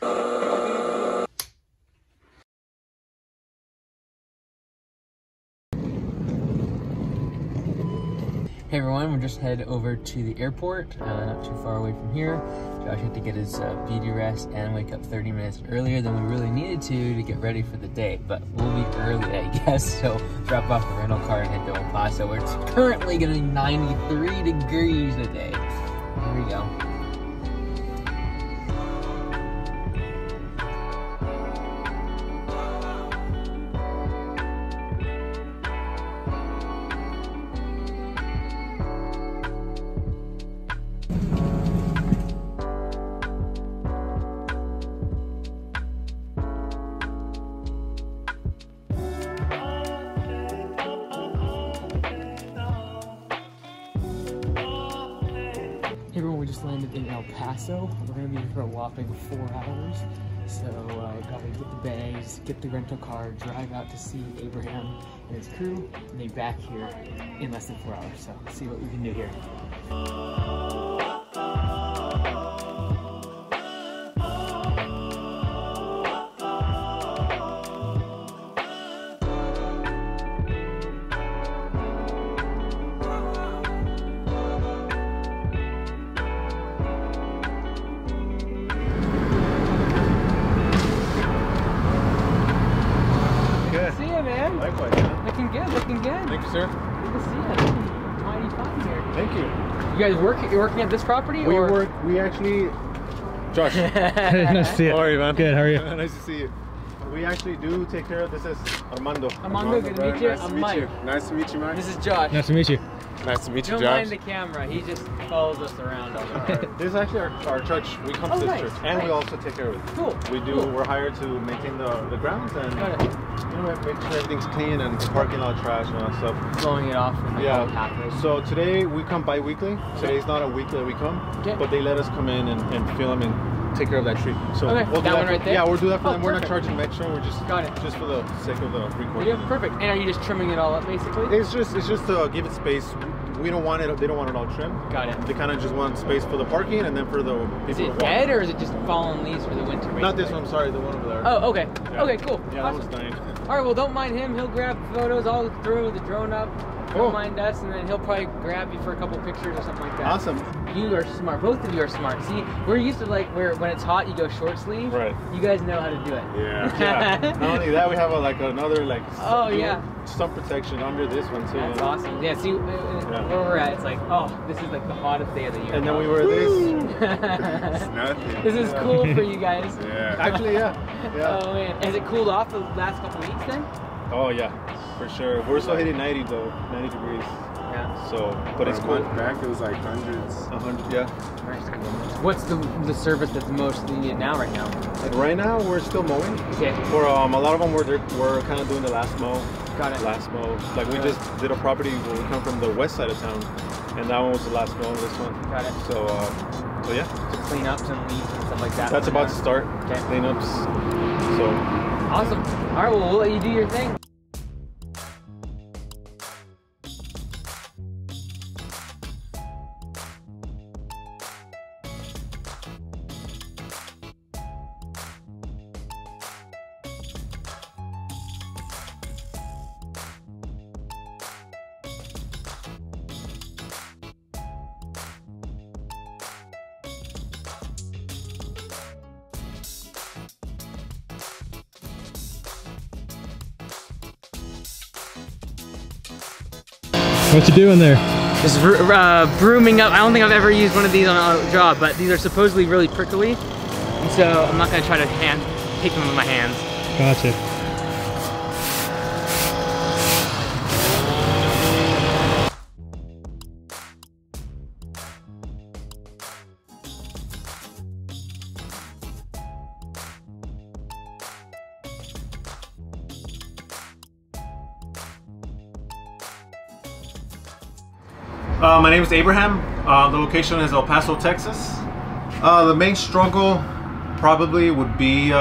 Hey everyone, we're just headed over to the airport, not too far away from here. Josh had to get his beauty rest and wake up 30 minutes earlier than we really needed to get ready for the day, but we'll be early, I guess, so drop off the rental car and head to Paso, where it's currently getting 93 degrees today. Here we go. Hey everyone, we just landed in El Paso. We're gonna be here for a whopping 4 hours. So gotta get the bags, get the rental car, drive out to see Abraham and his crew, and be back here in less than 4 hours. So let's see what we can do here. See you, man. Likewise. Looking good, looking good. Thank you, sir. Good to see you. Mighty fun here. Thank you. You guys you're working at this property? We actually... Josh. Nice to see you. How are you, man? Good, how are you? Nice to see you. We actually do take care of this. Is Armando. Armando, good to meet you. Nice to meet you. Nice to meet you, man. This is Josh. Nice to meet you. Nice to meet you, Don't Josh. mind the camera. He just follows us around all the time. This is actually our church. We come to this nice, church, and we nice. also take care of it. Cool. We do. Cool. We're hired to maintain the grounds and Got it. you know, make sure everything's clean and the parking lot trash and all that stuff. Blowing it off from the whole pathway. So today we come bi-weekly. Today's not a weekly that we come, but they let us come in and film and take care of that tree. So okay, we'll do that one right there? Yeah, we'll do that for Oh, them. We're not perfect. charging extra. We're just just for the sake of the recording. Yeah, perfect. And are you just trimming it all up, basically? It's just to give it space. We don't want it. They don't want it all trimmed. Got it. They kind of just want space for the parking and then for the people. Is to it walk. dead or is it just fallen leaves for the winter? Not this one. I'm sorry. The one over there. Oh, okay. Yeah. Okay, cool. Yeah, Awesome. that was dying. All right, well, don't mind him. He'll grab photos. I'll throw the drone up. Cool. Don't mind us, and then he'll probably grab you for a couple pictures or something like that. Awesome. You are smart. Both of you are smart. See, we're used to when it's hot, you go short sleeve. Right. You guys know how to do it. Yeah. Not only that, we have another Oh yeah. sun protection under this one too. That's awesome. Yeah. See, where we're at, it's like, oh, this is like the hottest day of the year. And then we wear this. It's nothing. This is cool for you guys. Yeah. Actually, yeah. Oh man, has it cooled off the last couple weeks then? Oh yeah, for sure. We're still hitting 90 though, 90 degrees. Yeah. So, but it's a cool. month back, it was like hundreds. 100, yeah. What's the service that's most needed now, right now? Right now, we're still mowing. Okay. For a lot of them, we're kind of doing the last mow. Got it. Last mow. Like we just did a property where we come from the west side of town, and that one was the last mow. This one. Got it. So yeah. To clean up some leaves and stuff like that. That's about to start. Okay. Cleanups. So. Awesome. All right. Well, we'll let you do your thing. What you doing there? This is brooming up. I don't think I've ever used one of these on a job, but these are supposedly really prickly, and so I'm not gonna try to take them with my hands. Gotcha. My name is Abraham. The location is El Paso, Texas. The main struggle probably would be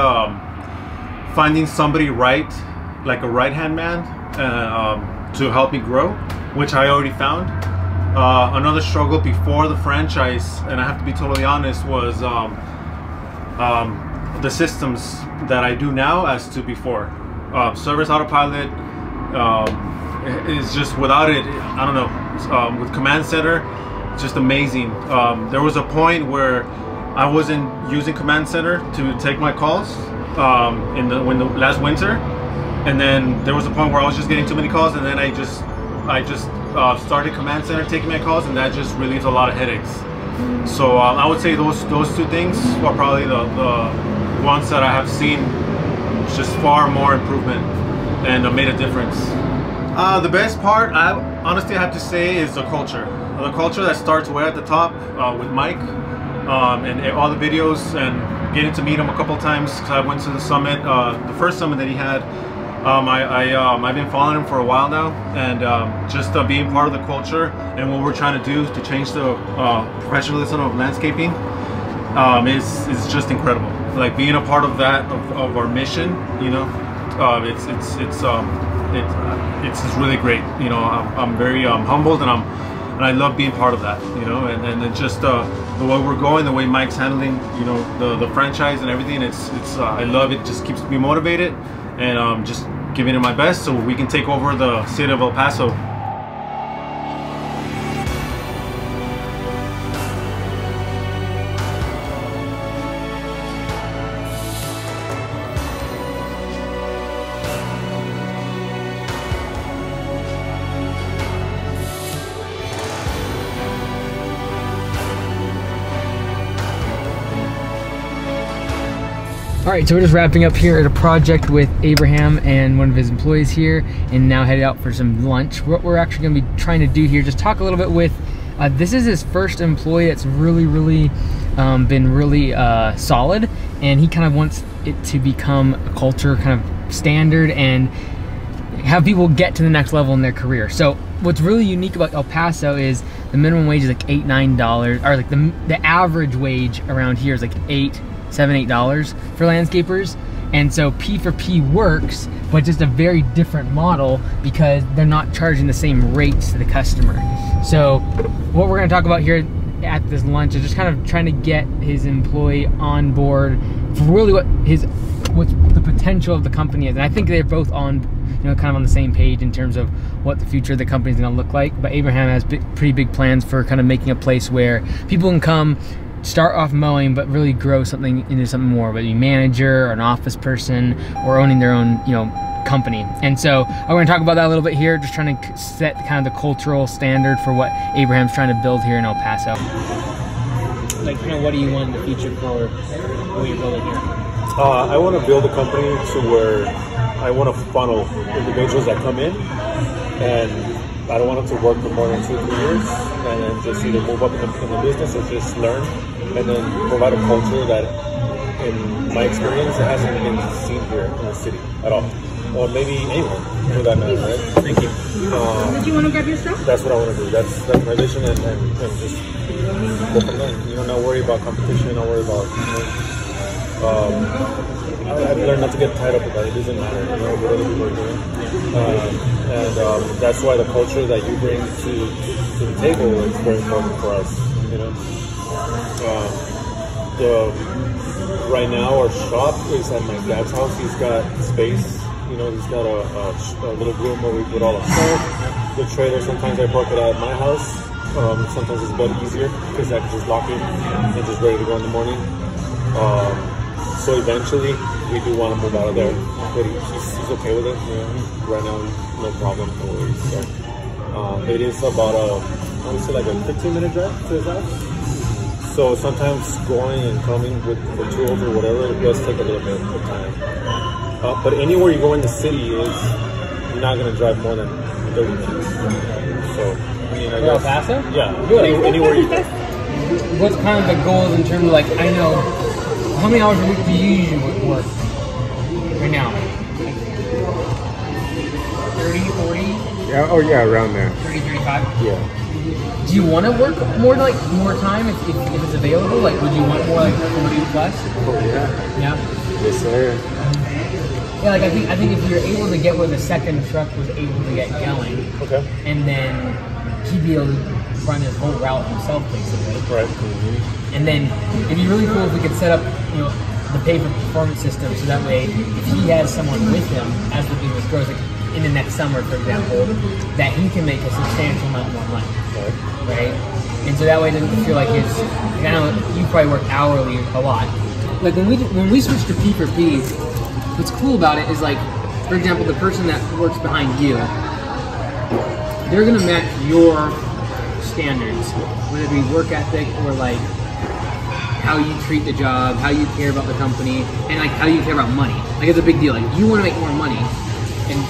finding somebody like a right-hand man to help me grow, which I already found. Another struggle before the franchise, and I have to be totally honest, was the systems that I do now as to before. Service autopilot is just, without it, I don't know. With Command Center, it's just amazing. There was a point where I wasn't using Command Center to take my calls when the last winter, and then there was a point where I was just getting too many calls, and then I just started Command Center taking my calls, and that just relieves a lot of headaches. So I would say those two things are probably the ones that I have seen just far more improvement and made a difference. The best part, I honestly have to say, is the culture. The culture that starts way at the top with Mike and all the videos, and getting to meet him a couple times because I went to the summit, the first summit that he had. I've been following him for a while now, and just being part of the culture and what we're trying to do to change the professionalism of landscaping is just incredible. Like being a part of that, of our mission, you know, it's just really great. You know, I'm very humbled, and I love being part of that. You know, and just the way we're going, the way Mike's handling, you know, the franchise and everything. It's I love it. Just keeps me motivated, and just giving it my best so we can take over the city of El Paso. All right, so we're just wrapping up here at a project with Abraham and one of his employees here, and now headed out for some lunch. What we're actually gonna be trying to do here, just talk a little bit with, this is his first employee that's really been really solid, and he kind of wants it to become a culture kind of standard and have people get to the next level in their career. So what's really unique about El Paso is the minimum wage is like $8, $9, or like the average wage around here is like $7, $8 for landscapers. And so P for P works, but just a very different model because they're not charging the same rates to the customer. So what we're gonna talk about here at this lunch is just kind of trying to get his employee on board for really what's the potential of the company is. And I think they're both on, you know, kind of on the same page in terms of what the future of the company is gonna look like. But Abraham has pretty big plans for kind of making a place where people can come, start off mowing, but really grow something into something more, whether you're a manager or an office person or owning their own, you know, company. And so I'm going to talk about that a little bit here, just trying to set kind of the cultural standard for what Abraham's trying to build here in El Paso. Like, you know, what do you want in the future for what you're building here? I want to build a company to where I want to funnel individuals that come in, and I don't want them to work for more than 2-3 years and then just either move up in the business or just learn, and then provide a culture that, in my experience, it hasn't been seen here in the city at all. Or maybe anywhere, for that matter, right? Thank you. Did you want to grab your stuff? That's what I want to do. That's my vision, and just go from there. You know, not worry about competition, not worry about, you know, I've learned not to get tied up with that. It doesn't matter, you know, what other people are doing. And that's why the culture that you bring to the table is very important for us, you know. Right now our shop is at my dad's house. He's got space, you know, he's got a little room where we put all our stuff. The trailer, sometimes I park it at my house. Sometimes it's a bit easier because I can just lock it and just ready to go in the morning. So eventually we do want to move out of there, but he's okay with it. You know, right now, no problem. No worries. So, it is about I would say like a 15-minute drive to his house. So sometimes going and coming with the tools or whatever, it does take a little bit of time. But anywhere you go in the city you're not going to drive more than 30 minutes. So, I mean, I guess. El Paso? Yeah. Really? Anywhere you go. What's kind of the goals in terms of, like, I know, how many hours a week do you usually work right now? 30, 40? Yeah, oh yeah, around there. 30, 35? Yeah. Do you want to work more time if it's available? Like, would you want more like 40 plus? Oh yeah. Yeah. Yes, sir. Yeah, like I think if you're able to get where the second truck was able to get going, Okay. and then he'd be able to run his whole route himself, basically. Right. And then it'd be really cool if we could set up, you know, the pay for performance system, so that way if he has someone with him as the business grows, like in the next summer, for example, that he can make a substantial amount more money, right? And so that way it doesn't feel like it's, I know you probably work hourly a lot. Like when we switch to P4P, what's cool about it is like, for example, the person that works behind you, they're gonna match your standards, whether it be work ethic or like how you treat the job, how you care about the company, and like how you care about money. Like it's a big deal. Like you want to make more money, and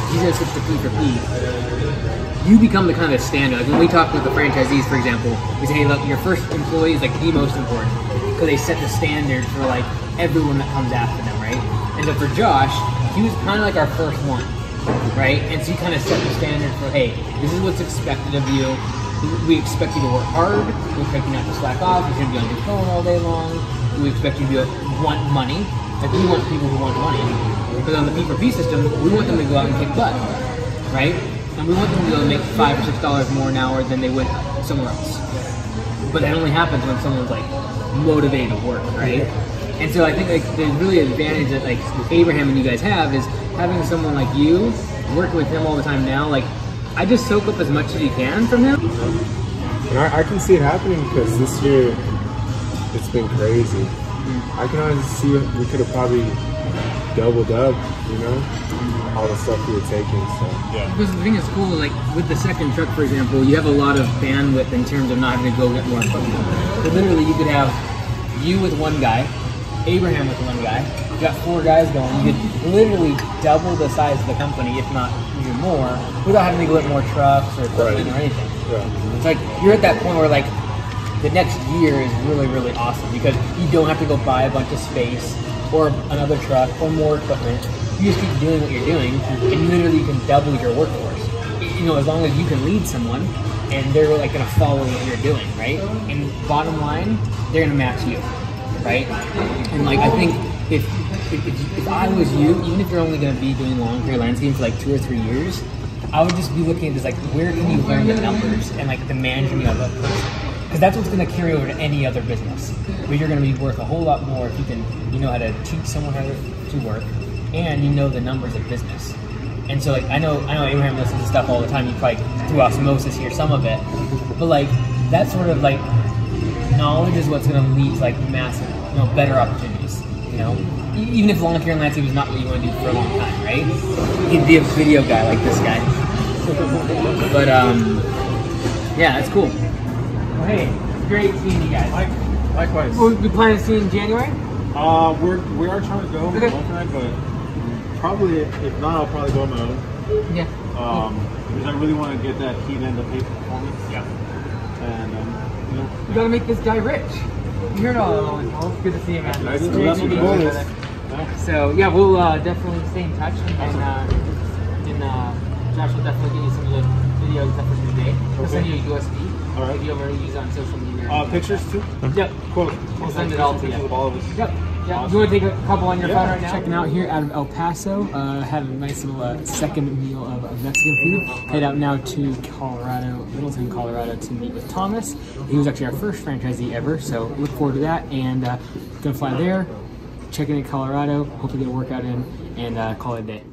he's gonna switch to P4P. You become the kind of standard. Like when we talk with the franchisees, for example, we say, hey, look, your first employee is like the most important because they set the standard for like everyone that comes after them, right? And so for Josh, he was kind of like our first one, right? And so you kind of set the standard for, hey, this is what's expected of you. We expect you to work hard. We expect you not to slack off. You shouldn't be on your phone all day long. We expect you to want money. Like we want people who want money. But on the P4P system, we want them to go out and kick butt, right? And we want them to go make $5 or $6 more an hour than they would somewhere else. But that only happens when someone's like motivated to work, right? And so I think like the really advantage that like Abraham and you guys have is having someone like you working with him all the time now. Like I just soak up as much as you can from him. And I can see it happening because this year it's been crazy. I can honestly see we could have probably doubled up, you know, all the stuff we were taking. So Yeah. Because the thing is cool, like with the second truck, for example, you have a lot of bandwidth in terms of not having to go get more equipment. So literally, you could have you with one guy, Abraham with one guy. You got 4 guys going. You could literally double the size of the company, if not even more, without having to go get more trucks or equipment or anything. yeah. It's like you're at that point where like the next year is really, really awesome because you don't have to go buy a bunch of space or another truck or more equipment. You just keep doing what you're doing, and literally you can double your workforce. You know, as long as you can lead someone, and they're like gonna follow what you're doing, right? And bottom line, they're gonna match you, right? And like I think if I was you, even if you're only gonna be doing long career landscaping for like 2 or 3 years, I would just be looking at this like, where can you learn the numbers and like the management of a person? Because that's what's going to carry over to any other business. Where you're going to be worth a whole lot more if you can, you know how to teach someone how to work, and you know the numbers of business. And so, like, I know Abraham listens to stuff all the time. You probably through osmosis hear some of it, but like that sort of like knowledge is what's going to lead to like massive, you know, better opportunities. You know, even if lawn care and landscape is not what you want to do for a long time, right? You can be a video guy like this guy. But yeah, that's cool. Well, hey, it's great seeing you guys. Likewise. We'll be planning to see you in January? We are trying to go Okay. but probably if not, I'll probably go on my own. Yeah. Because I really want to get that heat end of pay performance. Yeah. And you know, You gotta make this guy rich. You heard all along. Well, it's good to see you, man. Nice to It's meet great you. to Goal meet you, is- brother. So yeah, we'll definitely stay in touch, and Josh will definitely get you some of the videos that for today. We'll send you a USB. All right. If you ever use it on social media. Pictures too. Yep. Cool. We'll send it all to Pictures you. of all of us. Yep. Yeah. Awesome. You want to take a couple on your phone right now? Checking out here out of El Paso. Had a nice little second meal of Mexican food. Head out now to Colorado, Littleton, Colorado, to meet with Thomas. He was actually our first franchisee ever, so look forward to that. And gonna fly there, check in Colorado, hopefully get a workout in, and call it a day.